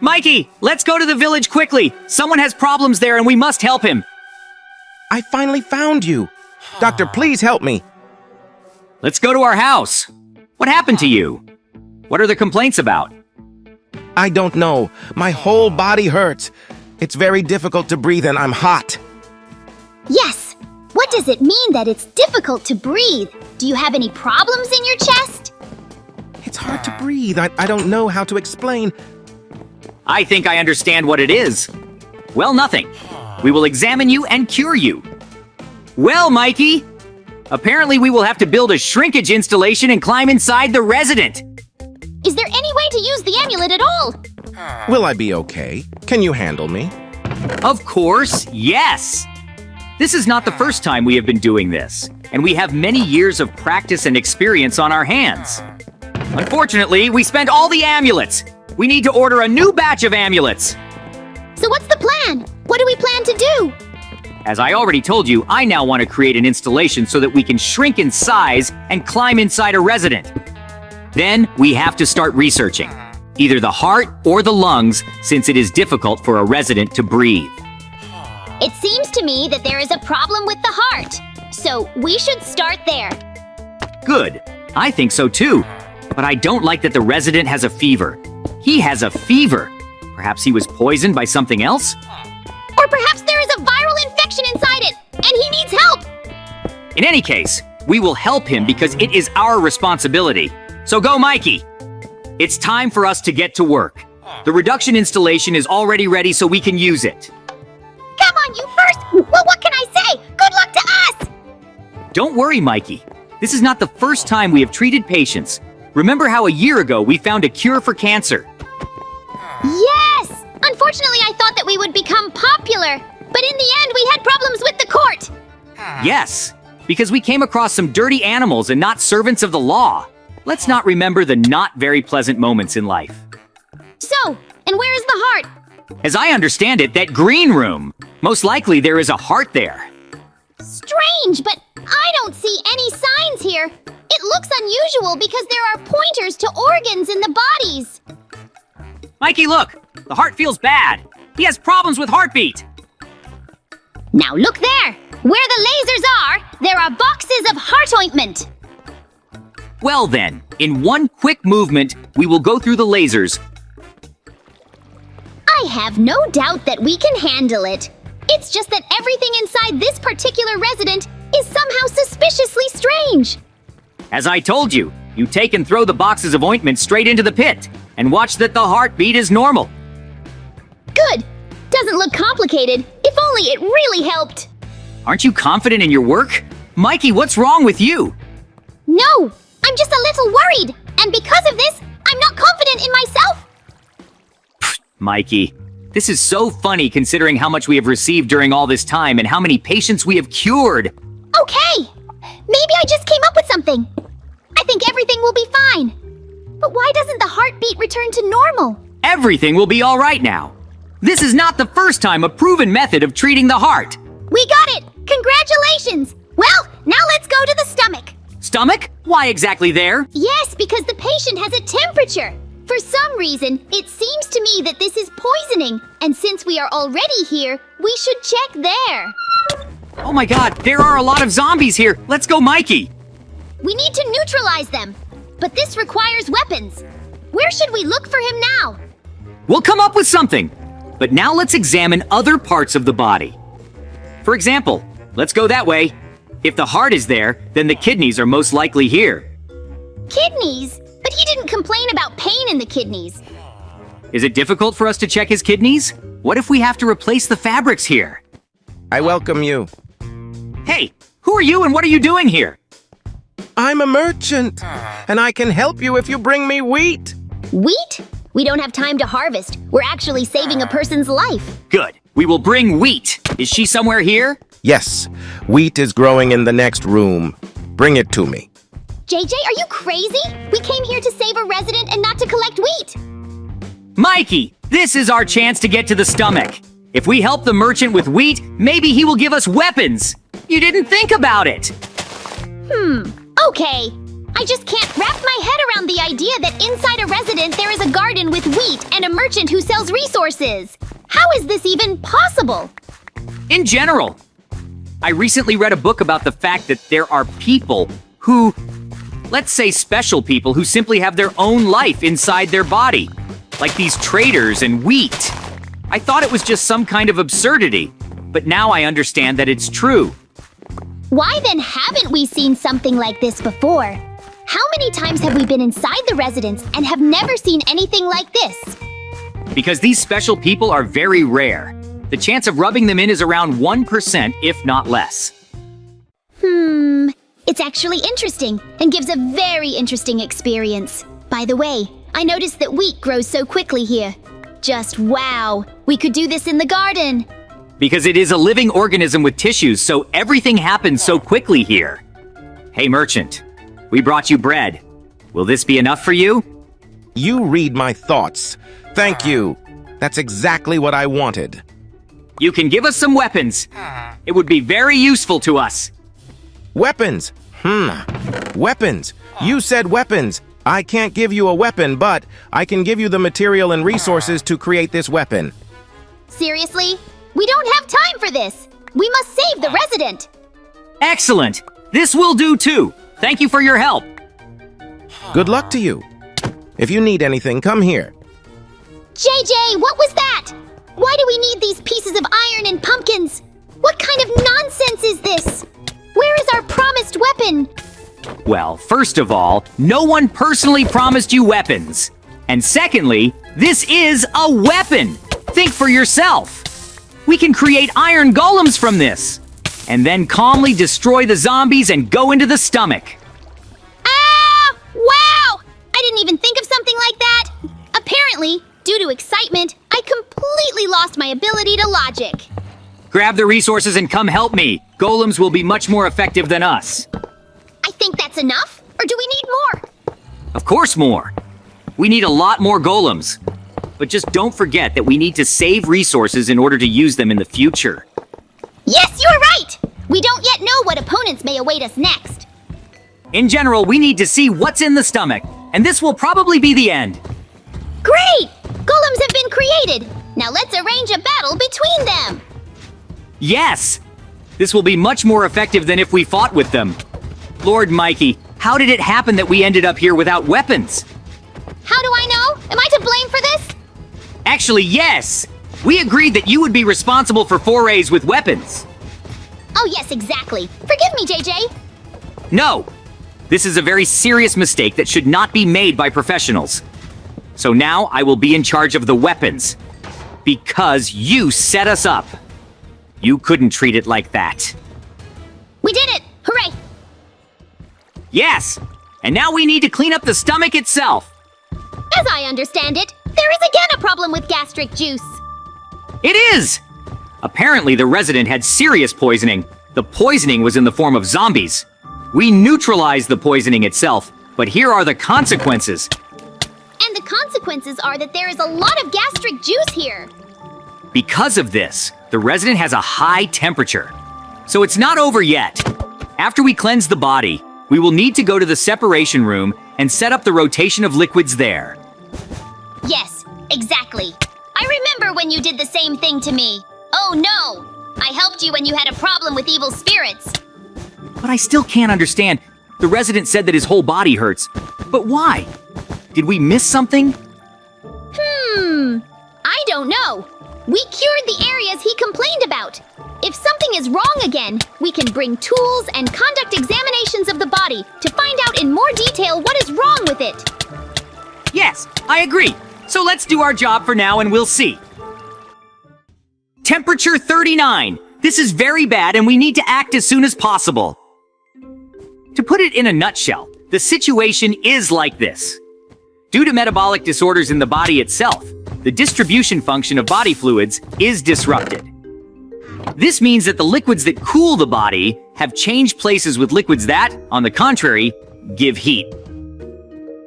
Mikey, let's go to the village quickly. Someone has problems there and we must help him. I finally found you. Doctor, please help me. Let's go to our house. What happened to you? What are the complaints about? I don't know. My whole body hurts. It's very difficult to breathe and I'm hot. Yes. What does it mean that it's difficult to breathe? Do you have any problems in your chest? It's hard to breathe. I don't know how to explain. I think I understand what it is. Well, nothing. We will examine you and cure you. Well, Mikey, apparently we will have to build a shrinkage installation and climb inside the resident. Is there any way to use the amulet at all? Will I be okay? Can you handle me? Of course, yes. This is not the first time we have been doing this, and we have many years of practice and experience on our hands. Unfortunately, we spent all the amulets. We need to order a new batch of amulets. So what's the plan? What do we plan to do? As I already told you, I now want to create an installation so that we can shrink in size and climb inside a resident. Then we have to start researching, either the heart or the lungs, since it is difficult for a resident to breathe. It seems to me that there is a problem with the heart. So we should start there. Good. I think so too. But I don't like that the resident has a fever. He has a fever. Perhaps he was poisoned by something else? Or perhaps there is a viral infection inside it, and he needs help! In any case, we will help him because it is our responsibility. So go, Mikey! It's time for us to get to work. The reduction installation is already ready so we can use it. Come on, you first! Well, what can I say? Good luck to us! Don't worry, Mikey. This is not the first time we have treated patients. Remember how a year ago we found a cure for cancer? Yes! Unfortunately, I thought that we would become popular, but in the end, we had problems with the court. Yes, because we came across some dirty animals and not servants of the law. Let's not remember the not very pleasant moments in life. So, and where is the heart? As I understand it, that green room. Most likely there is a heart there. Strange, but I don't see any signs here. It looks unusual because there are pointers to organs in the bodies. Mikey, look! The heart feels bad. He has problems with heartbeat. Now look there! Where the lasers are, there are boxes of heart ointment. Well then, in one quick movement, we will go through the lasers. I have no doubt that we can handle it. It's just that everything inside this particular resident is somehow suspiciously strange. As I told you, you take and throw the boxes of ointment straight into the pit, and watch that the heartbeat is normal. Good. Doesn't look complicated. If only it really helped. Aren't you confident in your work? Mikey, what's wrong with you? No, I'm just a little worried. And because of this, I'm not confident in myself. Mikey, this is so funny considering how much we have received during all this time and how many patients we have cured. Okay. Maybe I just came up with something. I think everything will be fine. But why doesn't the heartbeat return to normal? Everything will be all right now. This is not the first time a proven method of treating the heart. We got it! Congratulations! Well, now let's go to the stomach. Stomach? Why exactly there? Yes, because the patient has a temperature. For some reason, it seems to me that this is poisoning. And since we are already here, we should check there. Oh my god, there are a lot of zombies here. Let's go, Mikey. We need to neutralize them. But this requires weapons. Where should we look for him now? We'll come up with something. But now let's examine other parts of the body. For example, let's go that way. If the heart is there, then the kidneys are most likely here. Kidneys? But he didn't complain about pain in the kidneys. Is it difficult for us to check his kidneys? What if we have to replace the fabrics here? I welcome you. Hey, who are you and what are you doing here? I'm a merchant, and I can help you if you bring me wheat. Wheat? We don't have time to harvest. We're actually saving a person's life. Good. We will bring wheat. Is she somewhere here? Yes, wheat is growing in the next room. Bring it to me. JJ, are you crazy? We came here to save a resident and not to collect wheat. Mikey, this is our chance to get to the stomach. If we help the merchant with wheat, maybe he will give us weapons. You didn't think about it. Okay. I just can't wrap my head around the idea that inside a resident there is a garden with wheat and a merchant who sells resources. How is this even possible? In general, I recently read a book about the fact that there are people who, let's say special people, who simply have their own life inside their body, like these traders and wheat. I thought it was just some kind of absurdity, but now I understand that it's true. Why then haven't we seen something like this before? How many times have we been inside the residence and have never seen anything like this? Because these special people are very rare. The chance of rubbing them in is around 1%, if not less. It's actually interesting and gives a very interesting experience. By the way, I noticed that wheat grows so quickly here. Just wow, we could do this in the garden. Because it is a living organism with tissues, so everything happens so quickly here. Hey, merchant, we brought you bread. Will this be enough for you? You read my thoughts. Thank you. That's exactly what I wanted. You can give us some weapons. It would be very useful to us. Weapons. Weapons. You said weapons. I can't give you a weapon, but I can give you the material and resources to create this weapon. Seriously? We don't have time for this. We must save the resident. Excellent. This will do too. Thank you for your help. Good luck to you. If you need anything, come here. JJ, what was that? Why do we need these pieces of iron and pumpkins? What kind of nonsense is this? Where is our promised weapon? Well, first of all, no one personally promised you weapons. And secondly, this is a weapon. Think for yourself. We can create iron golems from this, and then calmly destroy the zombies and go into the stomach. Ah! Wow! I didn't even think of something like that. Apparently, due to excitement, I completely lost my ability to logic. Grab the resources and come help me. Golems will be much more effective than us. I think that's enough, or do we need more? Of course more. We need a lot more golems. But just don't forget that we need to save resources in order to use them in the future. Yes, you're right! We don't yet know what opponents may await us next. In general, we need to see what's in the stomach, and this will probably be the end. Great! Golems have been created. Now let's arrange a battle between them. Yes! This will be much more effective than if we fought with them. Lord Mikey, how did it happen that we ended up here without weapons? How do I know? Am I to blame for this? Actually, yes! We agreed that you would be responsible for forays with weapons. Oh yes, exactly. Forgive me, JJ. No! This is a very serious mistake that should not be made by professionals. So now I will be in charge of the weapons. Because you set us up. You couldn't treat it like that. We did it! Hooray! Yes! And now we need to clean up the stomach itself. As I understand it, there is again a problem with gastric juice. It is! Apparently the resident had serious poisoning. The poisoning was in the form of zombies. We neutralized the poisoning itself, but here are the consequences. And the consequences are that there is a lot of gastric juice here. Because of this, the resident has a high temperature. So it's not over yet. After we cleanse the body, we will need to go to the separation room and set up the rotation of liquids there. Yes, exactly. I remember when you did the same thing to me. Oh no! I helped you when you had a problem with evil spirits. But I still can't understand. The resident said that his whole body hurts. But why? Did we miss something? I don't know. We cured the areas he complained about. If something is wrong again, we can bring tools and conduct examinations of the body to find out in more detail what is wrong with it. Yes, I agree. So let's do our job for now and we'll see. Temperature 39. This is very bad and we need to act as soon as possible. To put it in a nutshell, the situation is like this. Due to metabolic disorders in the body itself, the distribution function of body fluids is disrupted. This means that the liquids that cool the body have changed places with liquids that, on the contrary, give heat.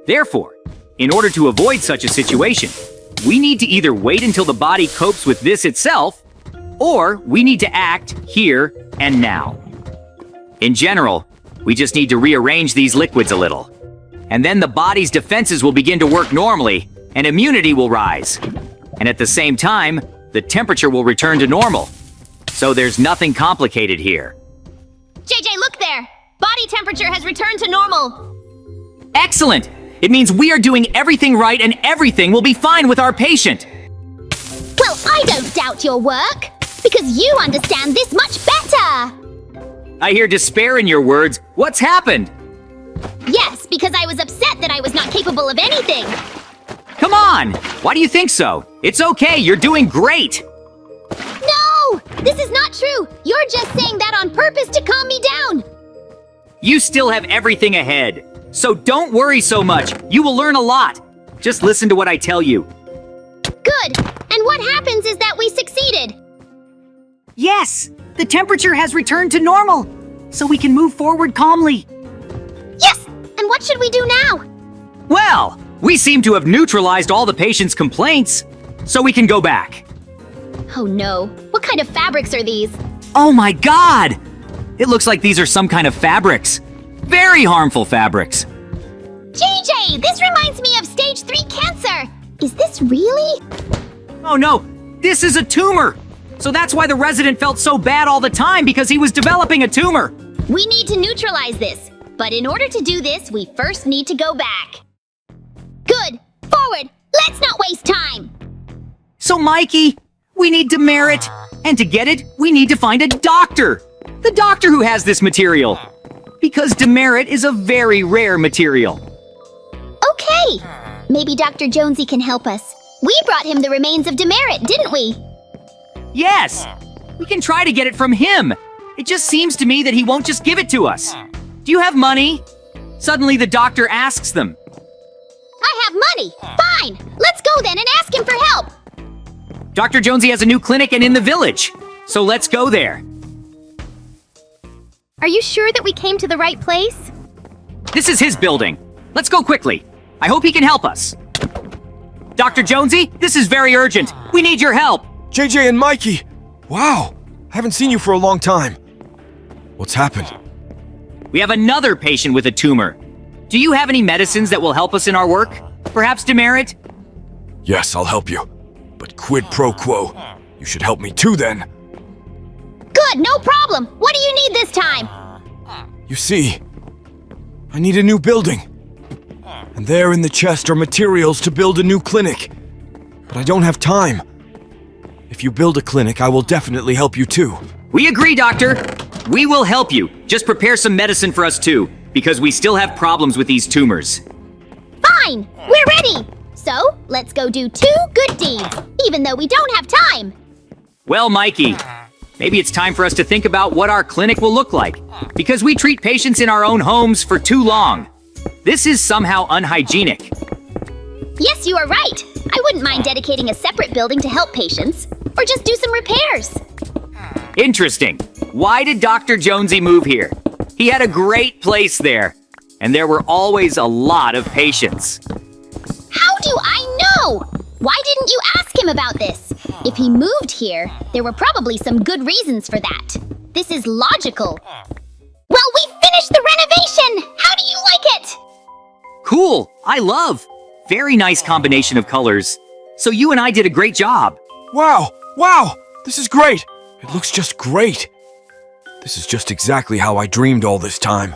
Therefore, in order to avoid such a situation, we need to either wait until the body copes with this itself, or we need to act here and now. In general, we just need to rearrange these liquids a little. And then the body's defenses will begin to work normally, and immunity will rise. And at the same time, the temperature will return to normal. So there's nothing complicated here. JJ, look there! Body temperature has returned to normal. Excellent! It means we are doing everything right and everything will be fine with our patient. Well, I don't doubt your work, because you understand this much better! I hear despair in your words. What's happened? Yes, because I was upset that I was not capable of anything. Come on! Why do you think so? It's okay, you're doing great! No! This is not true! You're just saying that on purpose to calm me down! You still have everything ahead. So don't worry so much. You will learn a lot. Just listen to what I tell you. Good! And what happens is that we succeeded! Yes! The temperature has returned to normal, so we can move forward calmly. Yes! And what should we do now? Well, we seem to have neutralized all the patient's complaints, so we can go back. Oh no. What kind of fabrics are these? Oh my God! It looks like these are some kind of fabrics. Very harmful fabrics. JJ! This reminds me of stage 3 cancer! Is this really? Oh no, this is a tumor! So that's why the resident felt so bad all the time, because he was developing a tumor. We need to neutralize this. But in order to do this, we first need to go back. Good! Forward! Let's not waste time! So Mikey, we need demerit. And to get it, we need to find a doctor. The doctor who has this material. Because demerit is a very rare material. Okay! Maybe Dr. Jonesy can help us. We brought him the remains of demerit, didn't we? Yes! We can try to get it from him. It just seems to me that he won't just give it to us. Do you have money? Suddenly the doctor asks them. I have money! Fine! Let's go then and ask him for help! Dr. Jonesy has a new clinic and in the village. So let's go there. Are you sure that we came to the right place? This is his building. Let's go quickly. I hope he can help us. Dr. Jonesy, this is very urgent. We need your help. JJ and Mikey! Wow! Haven't seen you for a long time. What's happened? We have another patient with a tumor. Do you have any medicines that will help us in our work? Perhaps demerit? Yes, I'll help you. But quid pro quo. You should help me too then. Good, no problem! What do you need this time? You see, I need a new building. And there in the chest are materials to build a new clinic. But I don't have time. If you build a clinic, I will definitely help you too. We agree, doctor. We will help you. Just prepare some medicine for us too, because we still have problems with these tumors. Fine! We're ready! So, let's go do 2 good deeds, even though we don't have time! Well, Mikey, maybe it's time for us to think about what our clinic will look like, because we treat patients in our own homes for too long. This is somehow unhygienic. Yes, you are right! I wouldn't mind dedicating a separate building to help patients, or just do some repairs. Interesting. Why did Dr. Jonesy move here? He had a great place there, and there were always a lot of patients. How do I know? Why didn't you ask him about this? If he moved here, there were probably some good reasons for that. This is logical. Well, we finished the renovation! How do you like it? Cool. I love. Very nice combination of colors. So you and I did a great job. Wow! Wow! This is great! It looks just great. This is just exactly how I dreamed all this time.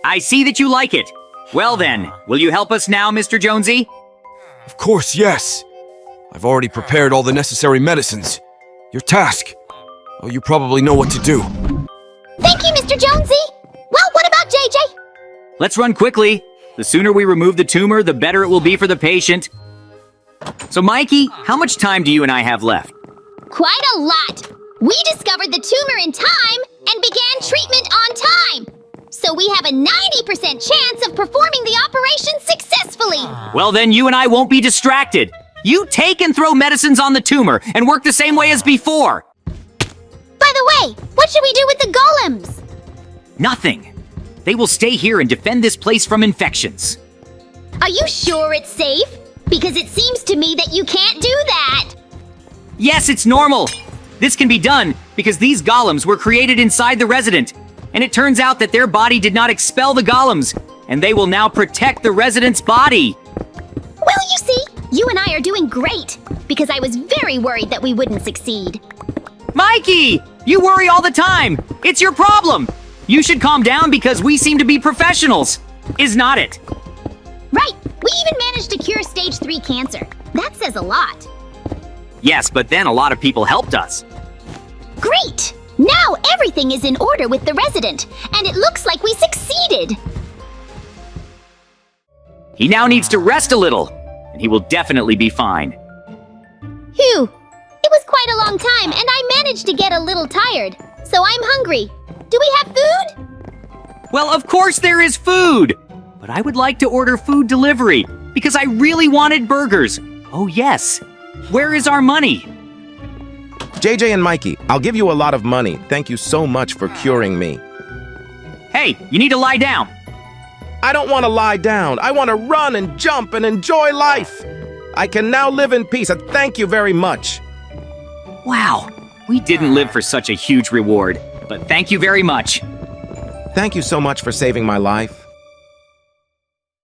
I see that you like it. Well then, will you help us now, Mr. Jonesy? Of course, yes. I've already prepared all the necessary medicines. Your task. Oh, you probably know what to do. Thank you, Mr. Jonesy! Well, what about JJ? Let's run quickly. The sooner we remove the tumor, the better it will be for the patient. So Mikey, how much time do you and I have left? Quite a lot! We discovered the tumor in time and began treatment on time! So we have a 90% chance of performing the operation successfully! Well then, you and I won't be distracted. You take and throw medicines on the tumor and work the same way as before. By the way, what should we do with the golems? Nothing. They will stay here and defend this place from infections. Are you sure it's safe? Because it seems to me that you can't do that! Yes, it's normal. This can be done because these golems were created inside the resident. And it turns out that their body did not expel the golems. and they will now protect the resident's body. Well, you see, you and I are doing great, because I was very worried that we wouldn't succeed. Mikey! You worry all the time! It's your problem! You should calm down because we seem to be professionals. Is not it? Right, we even managed to cure stage 3 cancer. That says a lot. Yes, but then a lot of people helped us. Great! Now everything is in order with the resident, and it looks like we succeeded! He now needs to rest a little, and he will definitely be fine. Phew! It was quite a long time, and I managed to get a little tired, so I'm hungry. Do we have food? Well, of course there is food! But I would like to order food delivery, because I really wanted burgers. Oh yes. Where is our money? JJ and Mikey, I'll give you a lot of money. Thank you so much for curing me. Hey, you need to lie down. I don't want to lie down. I want to run and jump and enjoy life. I can now live in peace. Thank you very much. Wow, we didn't live for such a huge reward, but thank you very much. Thank you so much for saving my life.